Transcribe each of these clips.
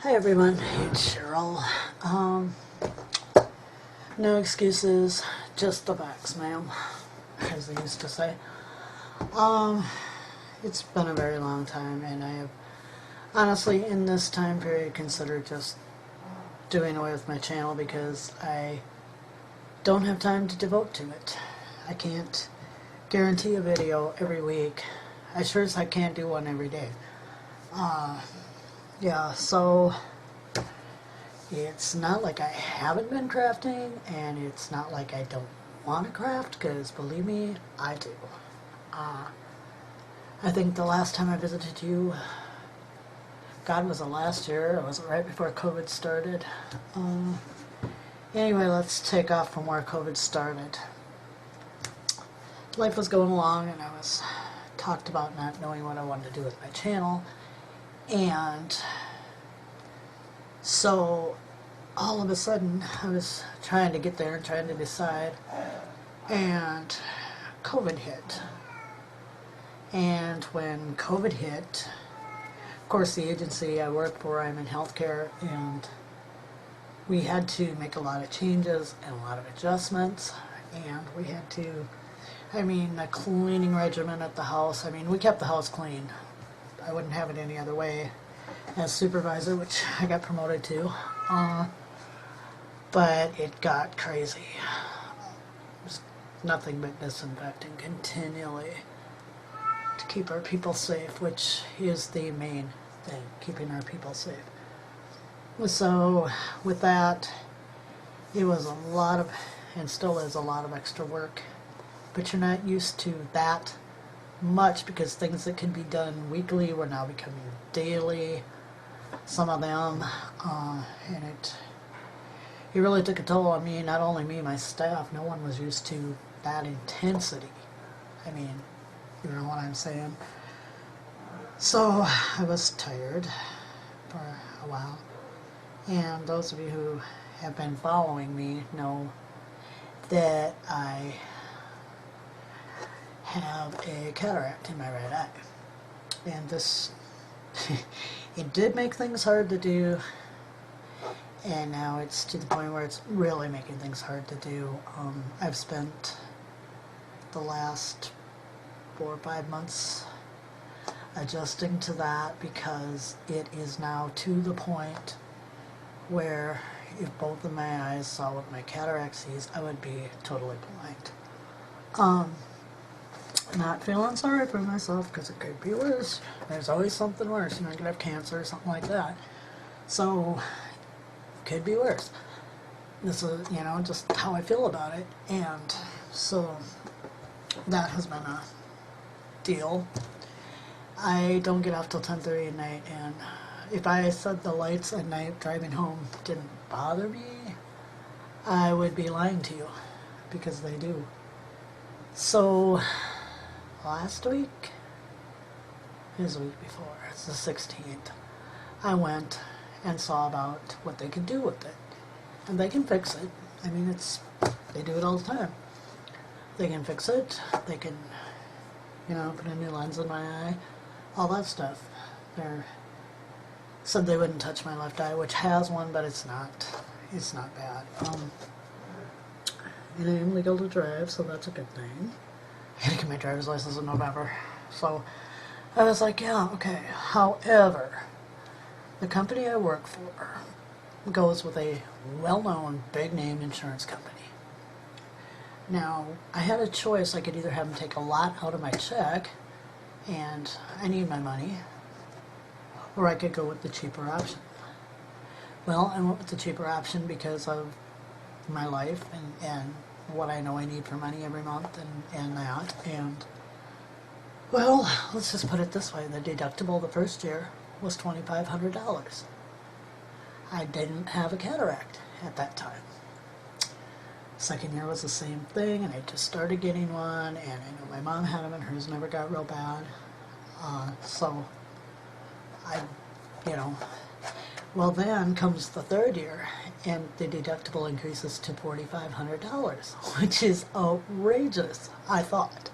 Hi everyone, it's Cheryl. No excuses, just the facts, ma'am, as they used to say. Um, it's been a very long time, and I have honestly, in this time period, considered just doing away with my channel because I don't have time to devote to it. I can't guarantee a video every week. I sure as I can't do one every day. Yeah, so it's not like I haven't been crafting, and it's not like I don't want to craft, because believe me, I do. I think the last time I visited you, God, was it last year, or was it right before COVID started? Anyway, let's take off from where COVID started. Life was going along, and I was talked about not knowing what I wanted to do with my channel, and so all of a sudden I was trying to get there and trying to decide, and COVID hit. And when COVID hit, of course the agency I work for, I'm in healthcare, and we had to make a lot of changes and a lot of adjustments, and we had to, a cleaning regimen at the house. We kept the house clean. I wouldn't have it any other way as supervisor, which I got promoted to. But it got crazy. It was nothing but disinfecting continually to keep our people safe, which is the main thing, keeping our people safe. So with that, it was a lot of, and still is a lot of extra work, but you're not used to that much, because things that could be done weekly were now becoming daily, some of them, and it really took a toll on me. Not only me, my staff. No one was used to that intensity. You know what I'm saying? So I was tired for a while, and those of you who have been following me know that I have a cataract in my right eye, and this it did make things hard to do, and now it's to the point where it's really making things hard to do. I've spent the last 4 or 5 months adjusting to that, because it is now to the point where if both of my eyes saw what my cataract sees, I would be totally blind. Not feeling sorry for myself, because it could be worse. There's always something worse. I could have cancer or something like that. So, it could be worse. This is, just how I feel about it. And so, that has been a deal. I don't get off till 10:30 at night, and if I said the lights at night driving home didn't bother me, I would be lying to you, because they do. So, last week, it was the week before, it's the 16th, I went and saw about what they could do with it. And they can fix it. They do it all the time. They can fix it, they can, put a new lens in my eye, all that stuff. They said they wouldn't touch my left eye, which has one, but it's not bad. And I am legal to drive, so that's a good thing. I had to get my driver's license in November. So I was like, yeah, okay. However, the company I work for goes with a well-known, big-name insurance company. Now, I had a choice. I could either have them take a lot out of my check, and I need my money, or I could go with the cheaper option. Well, I went with the cheaper option because of my life and what I know I need for money every month, and that. And, well, let's just put it this way. The deductible the first year was $2,500. I didn't have a cataract at that time. Second year was the same thing, and I just started getting one, and I know my mom had them, and hers never got real bad. So, well, then comes the third year, and the deductible increases to $4,500, which is outrageous, I thought.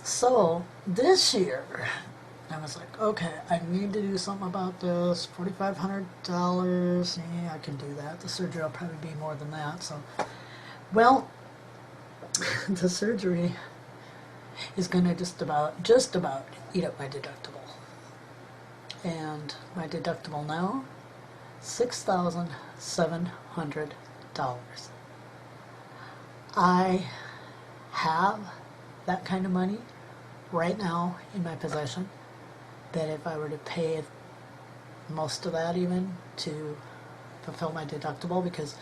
So, this year, I was like, okay, I need to do something about this. $4,500. Yeah, I can do that. The surgery will probably be more than that. So, well, the surgery is going to just about eat up my deductible. And my deductible now, $6,700. I have that kind of money right now in my possession, that if I were to pay most of that even to fulfill my deductible, because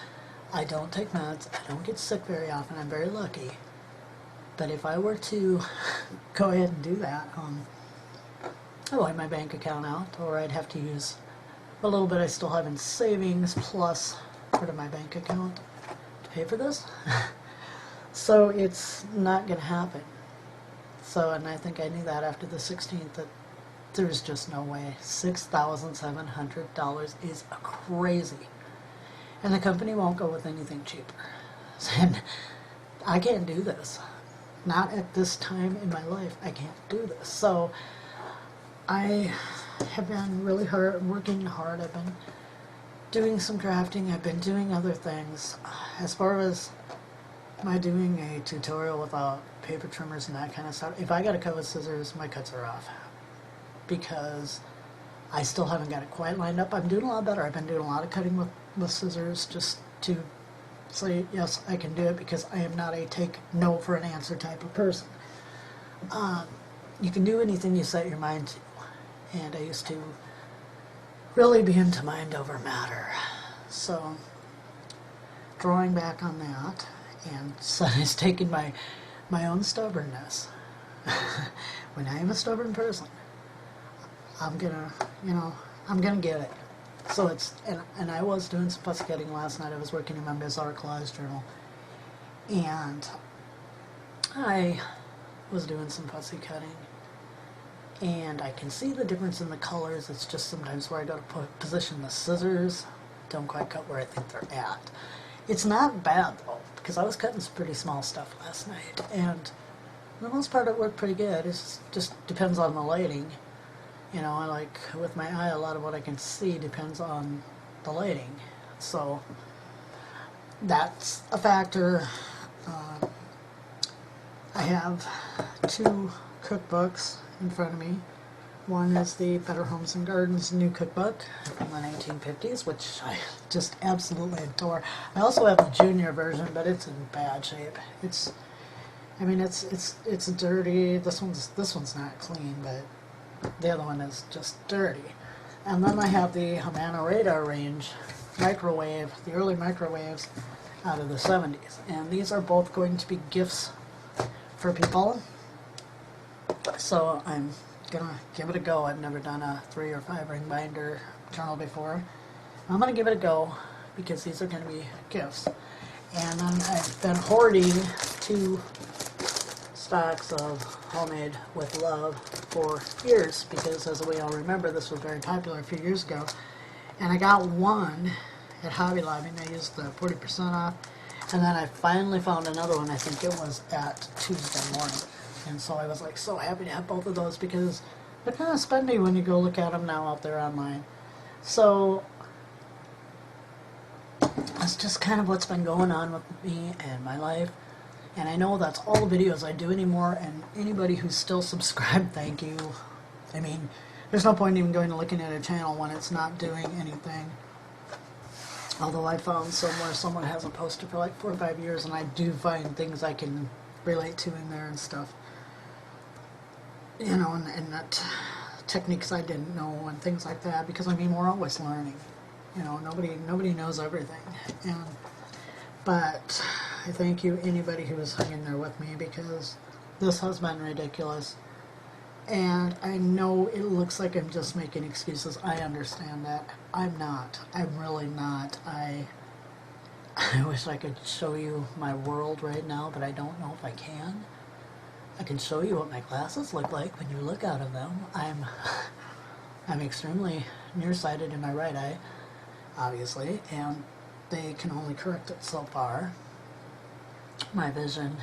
I don't take meds, I don't get sick very often, I'm very lucky. But if I were to go ahead and do that, I'd wipe my bank account out, or I'd have to use a little bit I still have in savings plus part of my bank account to pay for this. So it's not going to happen. So, and I think I knew that after the 16th, that there's just no way. $6,700 is crazy. And the company won't go with anything cheaper. And I can't do this. Not at this time in my life. I can't do this. So I have been really working hard. I've been doing some crafting. I've been doing other things. As far as my doing a tutorial without paper trimmers and that kind of stuff, if I gotta cut with scissors, my cuts are off. Because I still haven't got it quite lined up. I'm doing a lot better. I've been doing a lot of cutting with scissors just to say, yes, I can do it, because I am not a take no for an answer type of person. You can do anything you set your mind to. And I used to really be into mind over matter. So, drawing back on that, and so it's taken my own stubbornness. When I am a stubborn person, I'm gonna get it. So it's, and I was doing some fussy cutting last night. I was working in my Bizarre Collage journal, and I was doing some fussy cutting, and I can see the difference in the colors. It's just sometimes where I gotta position the scissors don't quite cut where I think they're at. It's not bad though, because I was cutting some pretty small stuff last night, and for the most part it worked pretty good. It just depends on the lighting. You know, I like, with my eye, a lot of what I can see depends on the lighting. So that's a factor. I have two cookbooks in front of me. One is the Better Homes and Gardens new cookbook from the 1950s, which I just absolutely adore. I also have the junior version, but it's in bad shape. It's dirty. This one's not clean, but the other one is just dirty. And then I have the Humana Radar range microwave, the early microwaves out of the 70s. And these are both going to be gifts for people. So I'm gonna give it a go. I've never done a 3 or 5 ring binder journal before. I'm gonna give it a go because these are gonna be gifts. And then I've been hoarding 2 stocks of Homemade with Love for years, because as we all remember, this was very popular a few years ago. And I got one at Hobby Lobby, and I used the 40% off. And then I finally found another one, I think it was at Tuesday morning. And so I was like so happy to have both of those, because they're kind of spendy when you go look at them now out there online. So that's just kind of what's been going on with me and my life. And I know that's all the videos I do anymore, and anybody who's still subscribed, thank you. I mean, there's no point even going to looking at a channel when it's not doing anything. Although I found somewhere someone hasn't posted for like 4 or 5 years, and I do find things I can relate to in there and stuff. You know, and that techniques I didn't know and things like that, because I mean, we're always learning. You know, nobody knows everything. But I thank you, anybody who was hanging there with me, because this has been ridiculous. And I know it looks like I'm just making excuses. I understand that. I'm not. I'm really not. I wish I could show you my world right now, but I don't know if I can. I can show you what my glasses look like when you look out of them. I'm extremely nearsighted in my right eye, obviously, and they can only correct it so far. My vision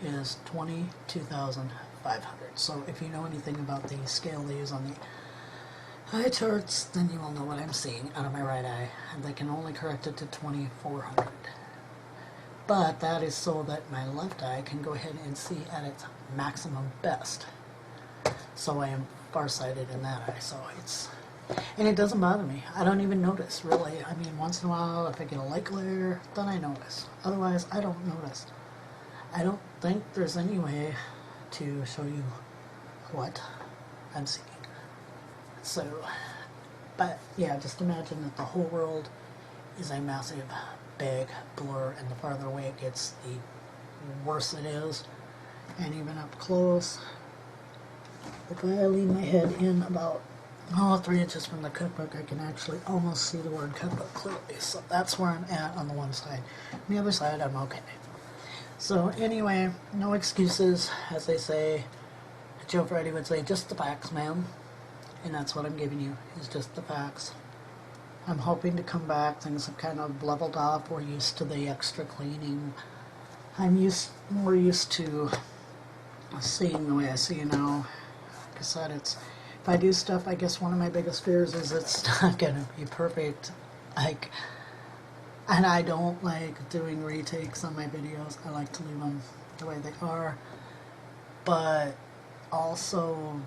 is 22,000 500. So if you know anything about the scale they use on the eye charts, then you will know what I'm seeing out of my right eye. And they can only correct it to 2400. But that is so that my left eye can go ahead and see at its maximum best. So I am farsighted in that eye. So and it doesn't bother me. I don't even notice, really. I mean, once in a while, if I get a light glare, then I notice. Otherwise, I don't notice. I don't think there's any way to show you what I'm seeing. So, but yeah, just imagine that the whole world is a massive, big blur, and the farther away it gets, the worse it is. And even up close, if I lean my head in about 3 inches from the cookbook, I can actually almost see the word cookbook clearly. So that's where I'm at on the one side. On the other side, I'm okay. So anyway, no excuses, as they say. Joe Friday would say, just the facts, ma'am. And that's what I'm giving you, is just the facts. I'm hoping to come back. Things have kind of leveled off. We're used to the extra cleaning. We're used to seeing the way I see now. Like I said, if I do stuff, I guess one of my biggest fears is it's not gonna be perfect. And I don't like doing retakes on my videos. I like to leave them the way they are. But also,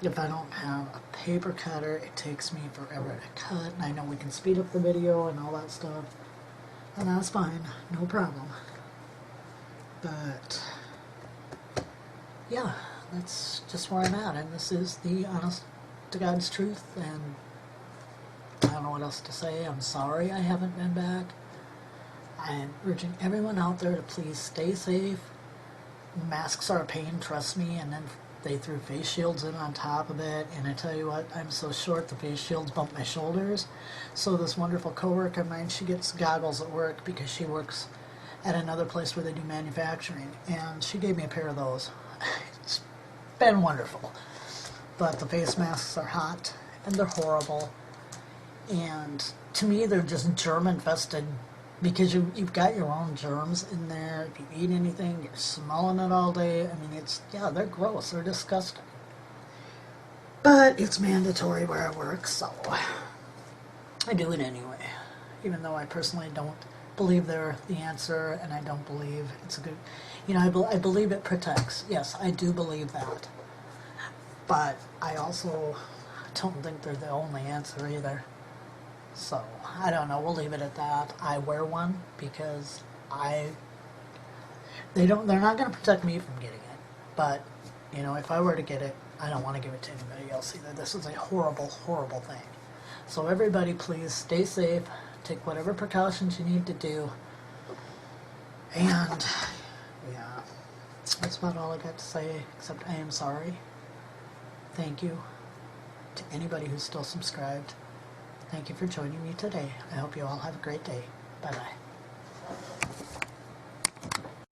if I don't have a paper cutter, it takes me forever to cut. And I know we can speed up the video and all that stuff. And that's fine, no problem. But yeah, that's just where I'm at. And this is the honest to God's truth. And I don't know what else to say. I'm sorry I haven't been back. I'm urging everyone out there to please stay safe. Masks are a pain, trust me, and then they threw face shields in on top of it, and I tell you what, I'm so short the face shields bump my shoulders. So this wonderful coworker of mine, she gets goggles at work because she works at another place where they do manufacturing, and she gave me a pair of those. It's been wonderful. But the face masks are hot, and they're horrible. And to me, they're just germ-infested because you've got your own germs in there. If you eat anything, you're smelling it all day. I mean, they're gross. They're disgusting. But it's mandatory where I work, so I do it anyway. Even though I personally don't believe they're the answer, and I don't believe it's a good... I believe it protects. Yes, I do believe that. But I also don't think they're the only answer either. So, I don't know, we'll leave it at that. I wear one because they're not going to protect me from getting it. But, if I were to get it, I don't want to give it to anybody else either. This is a horrible, horrible thing. So everybody please stay safe, take whatever precautions you need to do. And, yeah, that's about all I got to say, except I am sorry. Thank you to anybody who's still subscribed. Thank you for joining me today. I hope you all have a great day. Bye-bye.